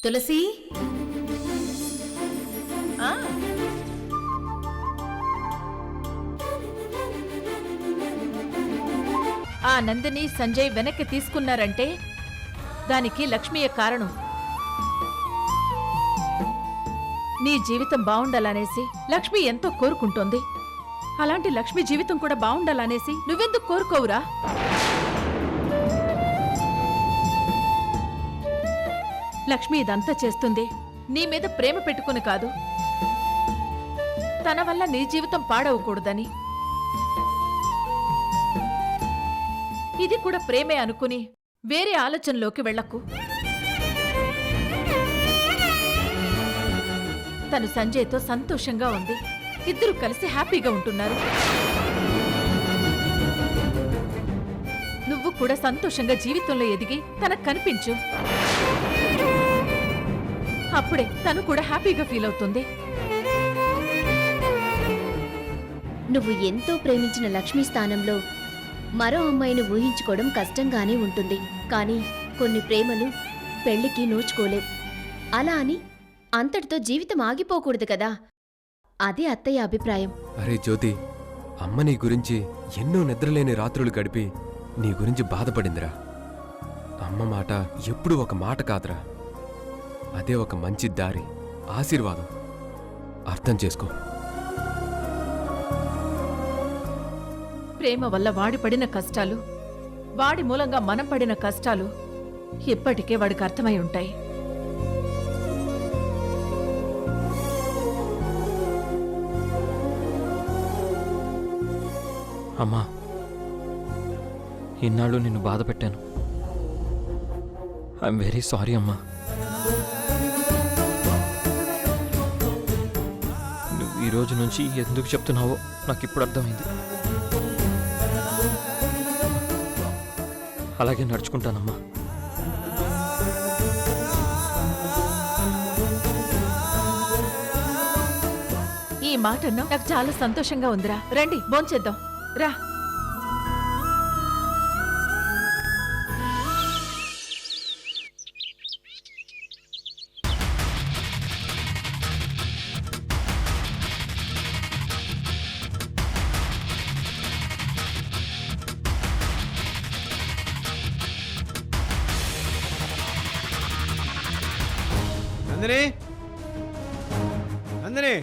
తులసి ఆ ఆ నందిని సంజయ్ వెనక్కి తీసుకున్నారంటే దానికి లక్ష్మియే కారణం. నీ జీవితం బావుండాలనేసి లక్ష్మి ఎంతో కోరుకుంటోంది. అలాంటి లక్ష్మి జీవితం కూడా బావుండాలనేసి నువ్వెందుకు కోరుకోవురా? లక్ష్మి ఇదంతా చేస్తుంది నీ మీద ప్రేమ పెట్టుకుని కాదు, తన వల్ల నీ జీవితం పాడవకూడదని. ఇది కూడా ప్రేమే అనుకుని వేరే ఆలోచనలోకి వెళ్ళకు. తను సంజయ్తో సంతోషంగా ఉంది, ఇద్దరు కలిసి హ్యాపీగా ఉంటున్నారు. నువ్వు కూడా సంతోషంగా జీవితంలో ఎదిగి తనకు కనిపించు. అప్పుడే తను కూడా హ్యాపీగా ఫీల్ అవుతుంది. నువ్వు ఎంతో ప్రేమించిన లక్ష్మి స్థానంలో మరో అమ్మాయిని ఊహించుకోవడం కష్టంగానే ఉంటుంది. కానీ కొన్ని ప్రేమలు పెళ్లికి నోచుకోలేవు. అలా అని అంతటితో జీవితం ఆగిపోకూడదు కదా, అదే అత్తయ్య అభిప్రాయం. అరే జ్యోతి, అమ్మ నీ గురించి ఎన్నో నిద్రలేని రాత్రులు గడిపి నీ గురించి బాధపడిందిరా. అమ్మ మాట ఎప్పుడూ ఒక మాట కాదురా, అదే ఒక మంచి దారి, ఆశీర్వాదం. అర్థం చేసుకో. ప్రేమ వల్ల వాడి పడిన కష్టాలు, వాడి మూలంగా మనం పడిన కష్టాలు ఇప్పటికే వాడికి అర్థమై ఉంటాయి. అమ్మా, ఇన్నాళ్ళు నిన్ను బాధ పెట్టాను. ఐఎమ్ వెరీ సారీ అమ్మా. నువ్వు ఈ రోజు నుంచి ఎందుకు చెప్తున్నావో నాకు ఇప్పుడు అర్థమైంది. అలాగే నడుచుకుంటానమ్మా. ఈ మాట అన్నావు, నాకు చాలా సంతోషంగా ఉందిరా. రండి భోంచేద్దాం రా. నందిని, నందిని,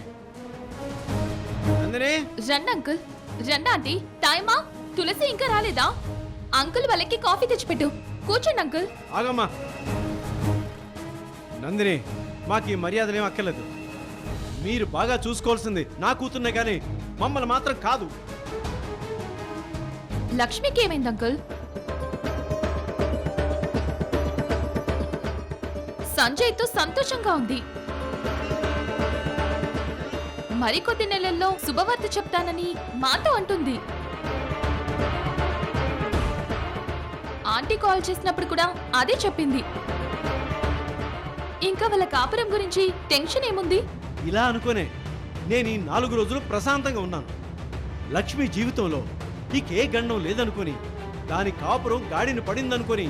నందిని. రండి అంకుల్, రండి ఆంటీ. టైమా? తులసి ఇంకా రాలేదా? అంకుల్ వాళ్ళకి కాఫీ తెచ్చిపెట్టు. కూర్చోండి అంకుల్. ఆగమ్మా. నందిని, మాకు ఈ మర్యాదలేం అక్కర్లేదు. మీరు బాగా చూసుకోవాల్సింది నా కూతుర్నే కానీ మమ్మల్ని మాత్రం కాదు. లక్ష్మికి ఏమైంది అంకుల్? సంజయ్తో సంతోషంగా ఉంది. మరికొద్ది నెలల్లో శుభవార్త చెప్తానని మాతో అంటుంది. ఆంటీ కాల్ చేసినప్పుడు కూడా అదే చెప్పింది. ఇంకా వాళ్ళ కాపురం గురించి టెన్షన్ ఏముంది? ఇలా అనుకోనే నేను ఈ 4 రోజులు ప్రశాంతంగా ఉన్నాను. లక్ష్మి జీవితంలో నీకే గండం లేదనుకొని, దాని కాపురం గాడిని పడిందనుకొని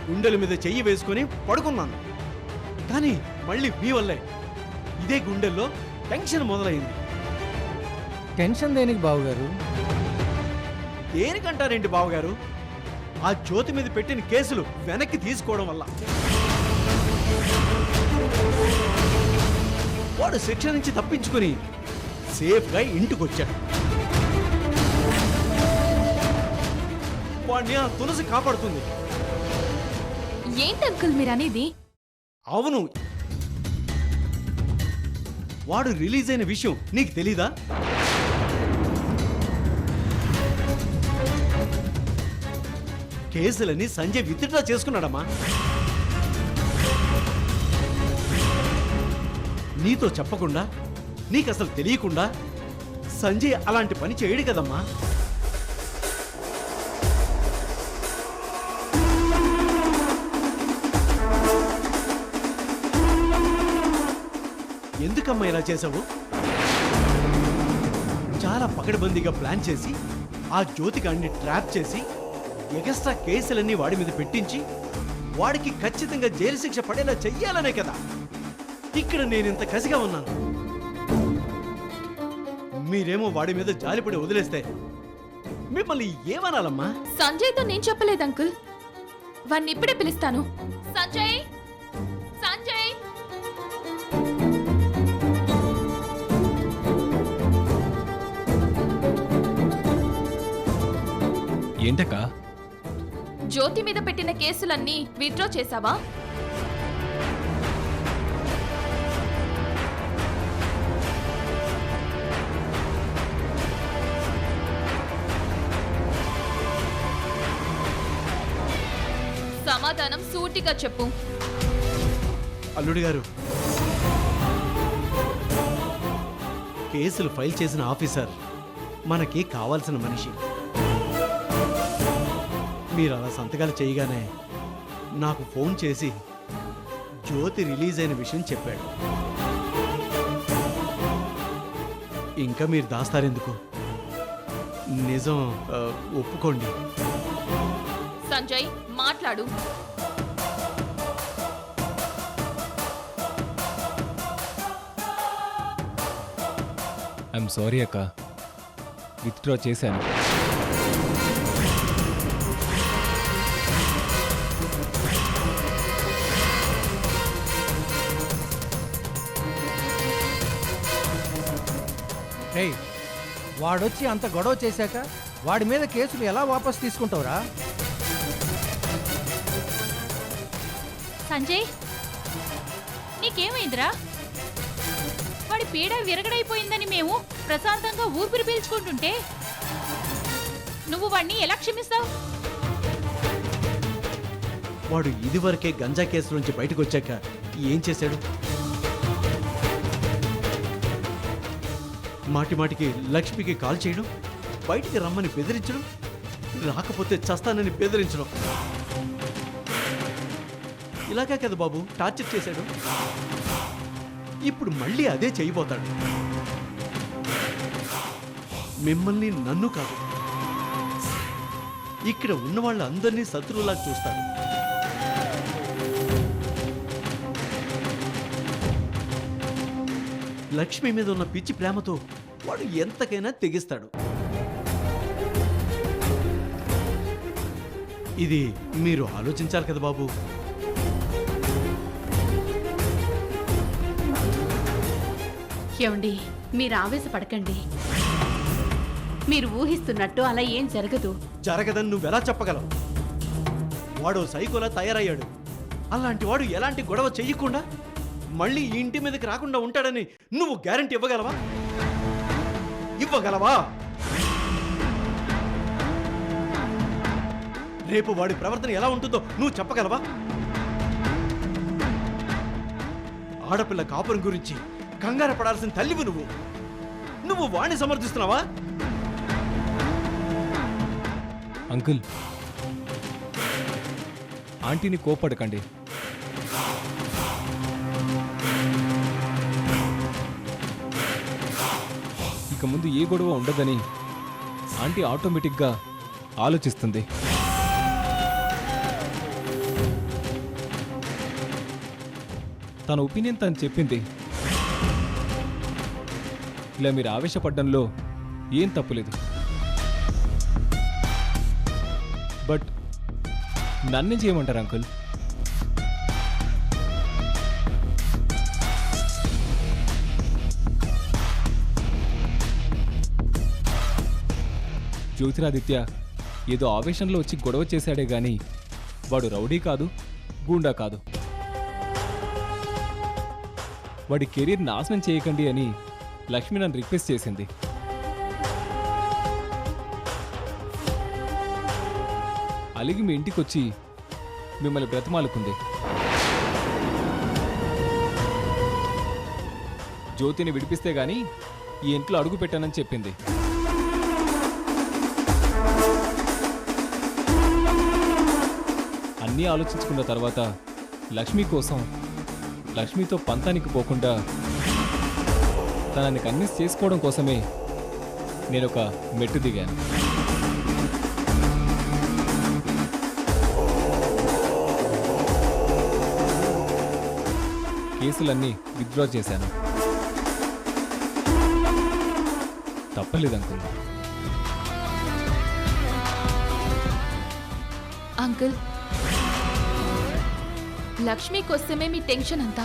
గుండెల మీద చెయ్యి వేసుకొని పడుకున్నాను. కానీ మళ్ళీ మీ వల్లే ఇదే గుండెల్లో టెన్షన్ మొదలైంది. టెన్షన్ దేనికి బావుగారు? దేనికంటారేంటి బావగారు? ఆ జ్యోతి మీద పెట్టిన కేసులు వెనక్కి తీసుకోవడం వల్ల. వాడు శిక్ష నుంచి తప్పించుకుని సేఫ్గా ఇంటికొచ్చాడు. వాడిని ఆ తులసి కాపాడుతుంది. ఏంటి అంకుల్ మీరనేది? అవును, వాడు రిలీజ్ అయిన విషయం నీకు తెలీదా? కేసులని సంజయ్ విత్డ్రా చేసుకున్నాడమ్మా. నీతో చెప్పకుండా, నీకు అసలు తెలియకుండా సంజయ్ అలాంటి పని చేయడు కదమ్మా. ఎందుకమ్మా ఇలా చేశావు? చాలా పకడ్బందీగా ప్లాన్ చేసి ఆ జ్యోతిగాడిని ట్రాప్ చేసి ఎగస్ట్రా కేసులన్నీ వాడి మీద పెట్టించి వాడికి ఖచ్చితంగా జైలు శిక్ష పడేలా చెయ్యాలనే కదా ఇక్కడ నేనింత కసిగా ఉన్నాను. మీరేమో వాడి మీద జాలిపడి వదిలేస్తే మిమ్మల్ని ఏమనాలమ్మా? సంజయ్తో నేను చెప్పలేదు అంకుల్. వాణ్ణి ఇప్పుడే పిలుస్తాను. సంజయ్, సంజయ్. ఏంటక్క? జ్యోతి మీద పెట్టిన కేసులన్నీ విత్డ్రా చేశావా? సమాధానం సూటిగా చెప్పు. అల్లుడి గారు, కేసులు ఫైల్ చేసిన ఆఫీసర్ మనకి కావాల్సిన మనిషి. మీరు అలా సంతకాలు చేయగానే నాకు ఫోన్ చేసి జ్యోతి రిలీజ్ అయిన విషయం చెప్పాడు. ఇంకా మీరు దాస్తారెందుకు? నిజం ఒప్పుకోండి. సంజయ్ మాట్లాడు. ఐఎమ్ సారీ అక్క, విత్డ్రా చేశాను. రేయ్, వాడొచ్చి అంత గొడవ చేశాక వాడి మీద కేసులు ఎలా వాపస్ తీసుకుంటావురా? సంజయ్, నీకేమైందిరా? వాడి పీడ విరగడైపోయిందని మేము ప్రశాంతంగా ఊపిరి పీల్చుకుంటుంటే నువ్వు వాడిని ఎలా క్షమిస్తావు? వాడు ఇదివరకే గంజా కేసు నుంచి బయటకు వచ్చాక ఏం చేశాడు? మాటి మాటికి లక్ష్మికి కాల్ చేయడం, బయటికి రమ్మని బెదిరించడం, రాకపోతే చస్తానని బెదిరించడం. ఇలాగే కదా బాబు టార్చర్ చేశాడు. ఇప్పుడు మళ్ళీ అదే చేయబోతాడు. మిమ్మల్ని, నన్ను కాదు, ఇక్కడ ఉన్న వాళ్ళందరినీ శత్రువులా చూస్తాడు. లక్ష్మి మీద ఉన్న పిచ్చి ప్రేమతో వాడు ఎంతకైనా తెగిస్తాడు. ఇది మీరు ఆలోచించాలి కదా బాబు. ఏమండి, మీరు ఆవేశపడకండి. మీరు ఊహిస్తున్నట్టు అలా ఏం జరగదు. జరగదని నువ్వెలా చెప్పగలవు? వాడు సైకోలా తయారయ్యాడు. అలాంటి వాడు ఎలాంటి గొడవ చెయ్యకుండా మళ్ళీ ఈ ఇంటి మీదకి రాకుండా ఉంటాడని నువ్వు గ్యారెంటీ ఇవ్వగలవా? ఇవ్వగలవా? రేపు వాడి ప్రవర్తన ఎలా ఉంటుందో నువ్వు చెప్పగలవా? ఆడపిల్ల కాపురం గురించి కంగారు పడాల్సిన తల్లివి నువ్వు. నువ్వు వాణ్ణి సమర్థిస్తున్నావా? అంకుల్, ఆంటీని కోపడకండి. ఇక ముందు ఏ గొడవ ఉండదని ఆంటీ ఆటోమేటిక్గా ఆలోచిస్తుంది. తన ఒపీనియన్ తను చెప్పింది. ఇలా మీరు ఆవేశపడ్డంలో ఏం తప్పులేదు. బట్ నన్నేం చేయమంటారు అంకుల్? జ్యోతిరాదిత్య ఏదో ఆవేశంలో వచ్చి గొడవ చేశాడే గాని వాడు రౌడీ కాదు, గూండా కాదు. వాడి కెరీర్ నాశనం చేయకండి అని లక్ష్మి నన్ను రిక్వెస్ట్ చేసింది. అలిగి మీ ఇంటికి వచ్చి మిమ్మల్ని బ్రతిమాలుకుంది. జ్యోతిని విడిపిస్తే గాని ఈ ఇంట్లో అడుగు పెట్టానని చెప్పింది. అన్నీ ఆలోచించుకున్న తర్వాత లక్ష్మి కోసం, లక్ష్మితో పంతానికి పోకుండా తనని కన్విన్స్ చేసుకోవడం కోసమే నేను ఒక మెట్టు దిగాను. కేసులన్నీ విత్డ్రా చేశాను. తప్పలేదు అంకుల్. అంకుల్, లక్ష్మి కోసమే మీ టెన్షన్ అంతా.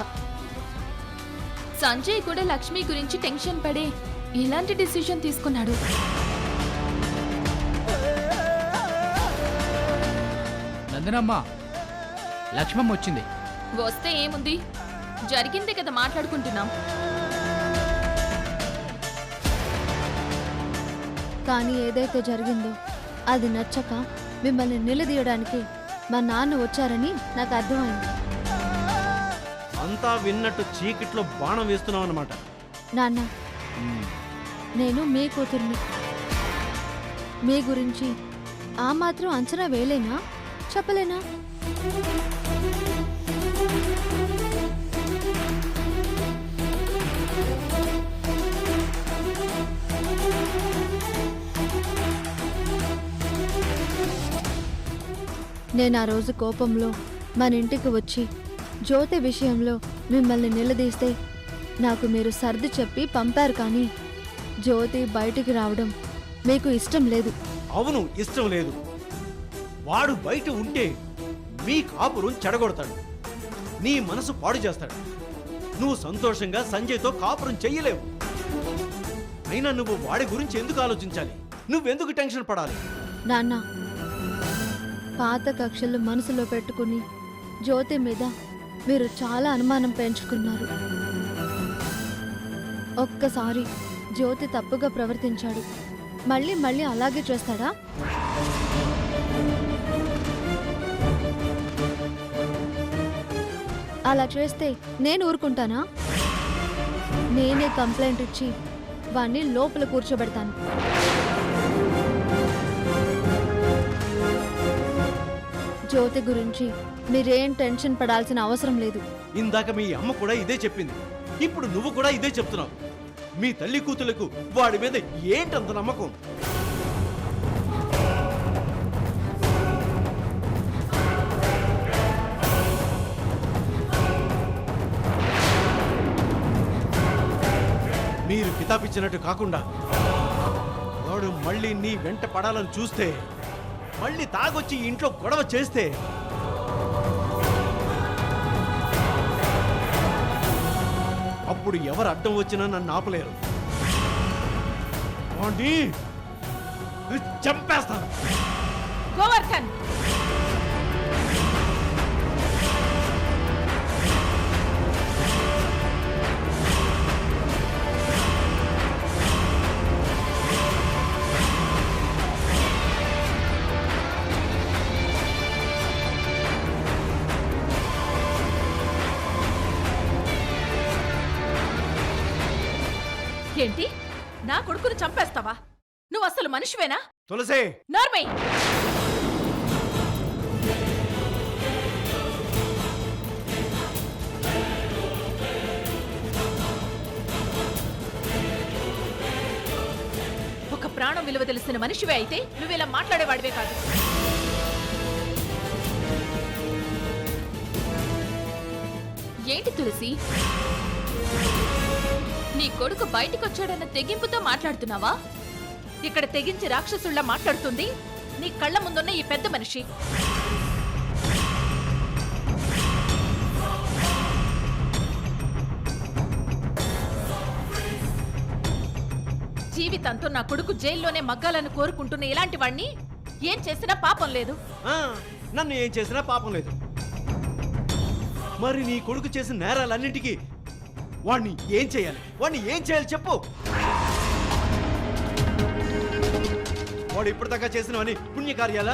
సంజయ్ కూడా లక్ష్మి గురించి టెన్షన్ పడే ఇలాంటి డిసిషన్ తీసుకున్నాడు. నందనమ్మ, లక్ష్మమ్మ వచ్చింది. వస్తే ఏముంది, జరిగిందే కదా మాట్లాడుకుంటున్నాం. కానీ ఏదైతే జరిగిందో అది నచ్చక మిమ్మల్ని నిలదీయడానికి మా నాన్న వచ్చారని నాకు అర్థమైంది. అంతా విన్నట్టు చీకట్లో బాణం వేస్తున్నావు అన్నమాట. నాన్న, నేను మీ కూతుర్ని. మీ గురించి ఆ మాత్రం అంచనా వేయలేనా, చెప్పలేనా? నేను ఆ రోజు కోపంలో మన ఇంటికి వచ్చి జ్యోతి విషయంలో మిమ్మల్ని నిలదీస్తే నాకు మీరు సర్ది చెప్పి పంపారు, కానీ జ్యోతి బయటికి రావడం మీకు ఇష్టం లేదు. అవును, ఇష్టం లేదు. వాడు బయట ఉంటే మీ కాపురం చెడగొడతాడు, నీ మనసు పాడు చేస్తాడు. నువ్వు సంతోషంగా సంజయ్తో కాపురం చెయ్యలేవు. అయినా నువ్వు వాడి గురించి ఎందుకు ఆలోచించాలి? నువ్వెందుకు టెన్షన్ పడాలి? నాన్న, పాత కక్షలు మనసులో పెట్టుకుని జ్యోతి మీద మీరు చాలా అనుమానం పెంచుకున్నారు. ఒక్కసారి జ్యోతి తప్పుగా ప్రవర్తించాడు, మళ్ళీ మళ్ళీ అలాగే చేస్తాడా? అలా చేస్తే నేను ఊరుకుంటానా? నేనే కంప్లైంట్ ఇచ్చి వాణ్ణి లోపల కూర్చోబెడతాను. జ్యోతి గురించి మీరేం టెన్షన్ పడాల్సిన అవసరం లేదు. ఇందాక మీ అమ్మ కూడా ఇదే చెప్పింది, ఇప్పుడు నువ్వు కూడా ఇదే చెప్తున్నావు. మీ తల్లి కూతులకు వాడి మీద ఏంటంత నమ్మకం? మీరు కితాపిచ్చినట్టు కాకుండా వాడు మళ్ళీ నీ వెంట పడాలని చూస్తే, మళ్ళీ తాగొచ్చి ఇంట్లో గొడవ చేస్తే, అప్పుడు ఎవరు అడ్డం వచ్చినా నన్ను ఆపలేరు. వాణ్ణి చంపేస్తాను. గోవర్ధన్, ఏంటి నా కొడుకును చంపేస్తావా? నువ్వు అసలు మనిషివేనా? తులసే, నార్మై, ఒక ప్రాణం విలువ తెలిసిన మనిషివే అయితే నువ్విలా మాట్లాడేవాడివే కాదు. ఏంటి తులసి, నీ కొడుకు బయటికొచ్చాడన్న తెగింపుతో మాట్లాడుతున్నావా? ఇక్కడ తెగించి రాక్షసుల్లా మాట్లాడుతుంది నీ కళ్ళ ముందున్న ఈ పెద్ద మనిషి. జీవితంతో నా కొడుకు జైల్లోనే మగ్గాలని కోరుకుంటున్న ఇలాంటి వాణ్ణి ఏం చేసినా పాపం లేదు. నన్ను ఏం చేసినా పాపం లేదు. మరి నీ కొడుకు చేసిన నేరాలన్నింటికి వాణ్ణి ఏం చేయాలి? వాణ్ణి ఏం చేయాలి చెప్పు. వాడు ఇప్పటిదాకా చేసినవని పుణ్యకార్యాలా?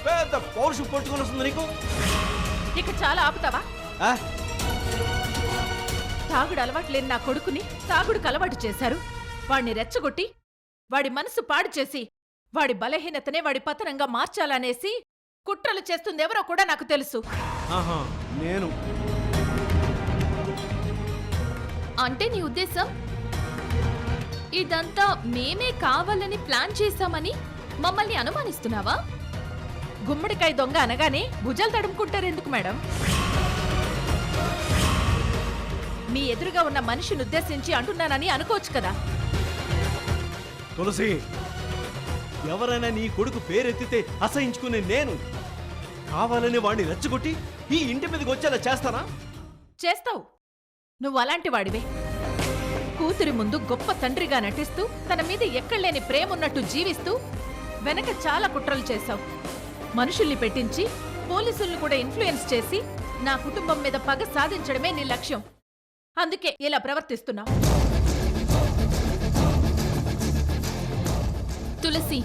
పెద్ద పౌరుషం పట్టుకొని వస్తుంది నీకు. ఇక చాలా ఆపుతావా? ఆ? తాగుడు అలవాటు లేని నా కొడుకుని తాగుడుకు అలవాటు చేశారు. వాడిని రెచ్చగొట్టి వాడి మనసు పాడు చేసి వాడి బలహీనతనే వాడి పతనంగా మార్చాలనేసి కుట్రలు చేస్తుంది ఎవరో కూడా నాకు తెలుసు. ఆహా, నేను. అంటే నీ ఉద్దేశం ఇదంతా మేమే కావాలని ప్లాన్ చేశామని మమ్మల్ని అనుమానిస్తున్నావా? గుమ్మడికాయ దొంగ అనగానే భుజాలు తడుముకుంటారు ఎందుకు మేడం? మీ ఎదురుగా ఉన్న మనిషిని ఉద్దేశించి అంటున్నానని అనుకోవచ్చు కదా. తులసి, ఎవరైనా నీ కొడుకు పేరెత్తితే అసహించుకునే నేను కావాలని వాడిని రెచ్చగొట్టి ఈ ఇంటి మీదకి వచ్చేలా చేస్తానా? చేస్తావు. నువ్వు అలాంటి వాడివే. కూతురి ముందు గొప్ప తండ్రిగా నటిస్తూ తన మీద ఎక్కడలేని ప్రేమున్నట్టు జీవిస్తూ వెనక చాలా కుట్రలు చేశావు. మనుషుల్ని పెట్టించి పోలీసుల్ని కూడా ఇన్ఫ్లుయెన్స్ చేసి నా కుటుంబం మీద పగ సాధించడమే నీ లక్ష్యం. అందుకే ఇలా ప్రవర్తిస్తున్నావు. తులసి,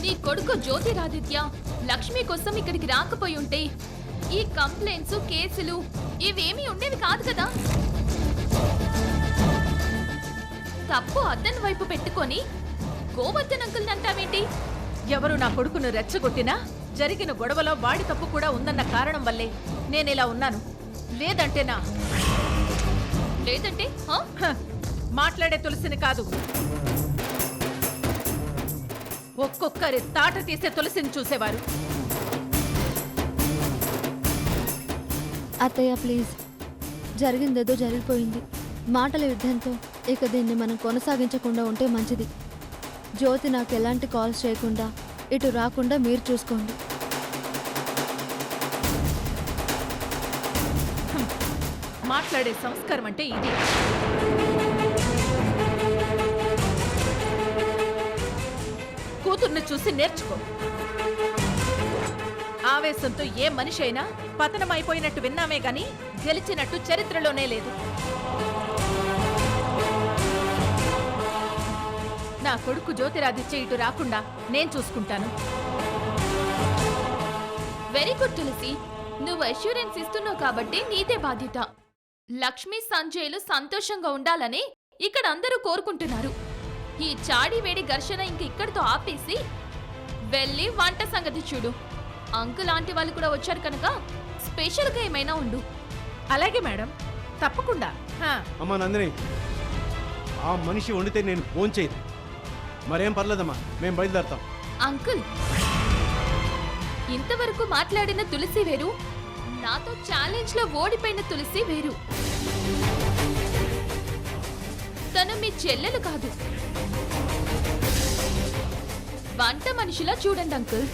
నీ కొడుకు జ్యోతిరాదిత్య లక్ష్మి కోసం ఇక్కడికి రాకపోయి ఉంటే ఈ కంప్లైంట్స్, కేసులు ఇవేమీ ఉండేవి కాదు కదా. తప్పు అతని వైపు పెట్టుకొని గోవర్ధన్ అంకుల్ అంటావేంటి? ఎవరు నా కొడుకును రెచ్చగొట్టినా జరిగిన గొడవలో వాడి తప్పు కూడా ఉందన్న కారణం వల్లే నేనిలా ఉన్నాను. లేదంటే మాట్లాడే తులసిని కాదు, ఒక్కొక్కరి తాట తీసే తులసిని చూసేవారు. అత్తయ్య ప్లీజ్, జరిగిందేదో జరిగిపోయింది. మాటల యుద్ధంతో ఇక దీన్ని మనం కొనసాగించకుండా ఉంటే మంచిది. జ్యోతి నాకు ఎలాంటి కాల్స్ చేయకుండా ఇటు రాకుండా మీరు చూసుకోండి. మాట్లాడే సంస్కారం అంటే ఇది. కూతుర్ని చూసి నేర్చుకో. ఆవేశంతో ఏ మనిషి అయినా పతనమైపోయినట్టు విన్నామే గాని గెలిచినట్టు చరిత్రలోనే లేదు. నా కొడుకు జ్యోతిరాదిత్య ఇటు రాకుండా నేను చూసుకుంటాను. వెరీ గుడ్ తులసి, నువ్వు అష్యూరెన్స్ ఇస్తున్నావు కాబట్టి నీదే బాధ్యత. లక్ష్మి, సంజయ్లు సంతోషంగా ఉండాలని ఇక్కడ అందరూ కోరుకుంటున్నారు. ఈ చాడి వేడి ఘర్షణ ఇంక ఇక్కడితో ఆపేసి వెళ్ళి వంట సంగతి చూడు. అంకుల్ ఆంటీ వాళ్ళు కూడా వచ్చారు కనుక స్పెషల్గా ఏమైనా ఉండు. అలాగే మేడం, తప్పకుండా. అమ్మా నందిని, ఆ మనిషి వండితే నేను భోంచేయదు. మరేం పర్లేదమ్మా, మేము బయలుదేరతాం. అంకుల్, ఇంతవరకు మాట్లాడిన తులసి వేరు, నాతో ఛాలెంజ్ లో ఓడిపోయిన తులసి వేరు. తను మీ చెల్లెలు కాదు, వంట మనిషిలా చూడండి అంకుల్.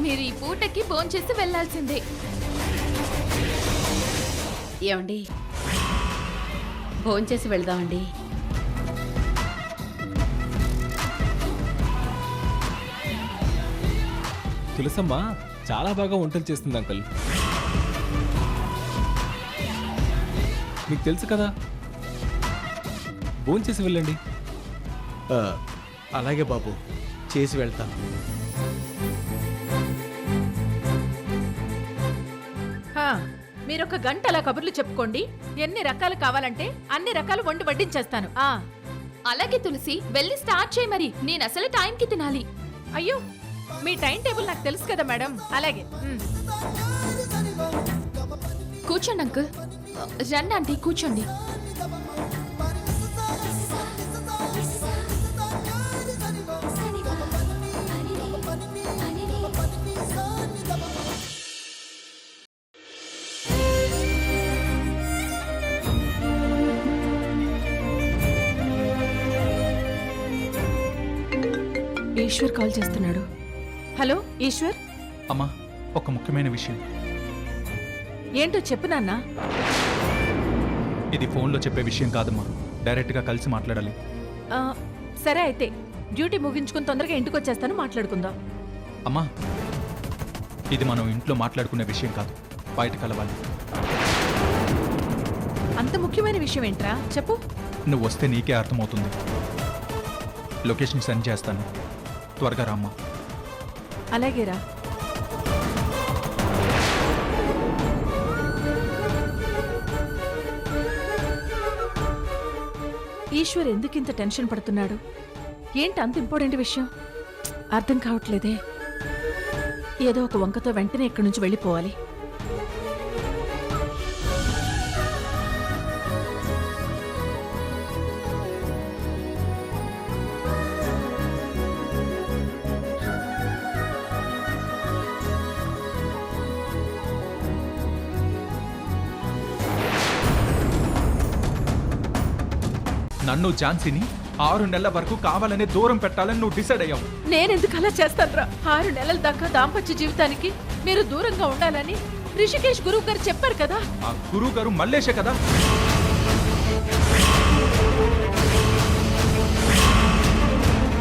మీరు ఈ పూటకి భోంచేసి వెళ్లాల్సిందే. ఏమండి, భోంచేసి వెళ్దామండి. తులసమ్మ చాలా బాగా వంటలు చేస్తుంది అంకుల్. మీకు తెలుసు కదా. భోంచేసి వెళ్ళండి. అలాగే బాబు, చేసి వెళ్తాం. మీరొక గంట అలా కబుర్లు చెప్పుకోండి. ఎన్ని రకాలు కావాలంటే అన్ని రకాలు వండి వడ్డించేస్తాను. అలాగే తులసి, వెళ్ళి స్టార్ట్ చేయి. మరి నేను అసలు టైంకి తినాలి. అయ్యో, మీ టైం టేబుల్ నాకు తెలుసు కదా మేడం. అలాగే కూర్చోండి అంకుల్. రండి ఆంటీ, కూర్చోండి. ఈశ్వర్ కాల్ చేస్తున్నాడు. హలో ఈశ్వర్. అమ్మా, ఒక ముఖ్యమైన విషయం. ఏంటో చెప్పు నాన్నా. ఇది ఫోన్లో చెప్పే విషయం కాదమ్మా, డైరెక్ట్గా కలిసి మాట్లాడాలి. సరే అయితే డ్యూటీ ముగించుకుని తొందరగా ఇంటికి వచ్చేస్తాను, మాట్లాడుకుందాం. అమ్మా, ఇది మనం ఇంట్లో మాట్లాడుకునే విషయం కాదు, బయట కలవాలి. అంత ముఖ్యమైన విషయం ఏంట్రా, చెప్పు. నువ్వు వస్తే నీకే అర్థమవుతుంది. లొకేషన్ సెండ్ చేస్తాను, త్వరగా రామ్మా. అలాగేరా. ఈశ్వర్ ఎందుకింత టెన్షన్ పడుతున్నాడు? ఏంటి అంత ఇంపార్టెంట్ విషయం? అర్థం కావట్లేదే. ఏదో ఒక వంకతో వెంటనే ఇక్కడి నుంచి వెళ్ళిపోవాలి. నన్ను ఝాన్సీని 6 నెలల వరకు కావాలనే దూరం పెట్టాలని నువ్వు డిసైడ్ అయ్యావు. నేనెందుకు అలా చేస్తానురా? 6 నెలల దాకా దాంపత్య జీవితానికి మీరు దూరంగా ఉండాలని రిషికేష్ గురువు గారు చెప్పారు కదా. ఆ గురువు గారు మల్లేషే కదా.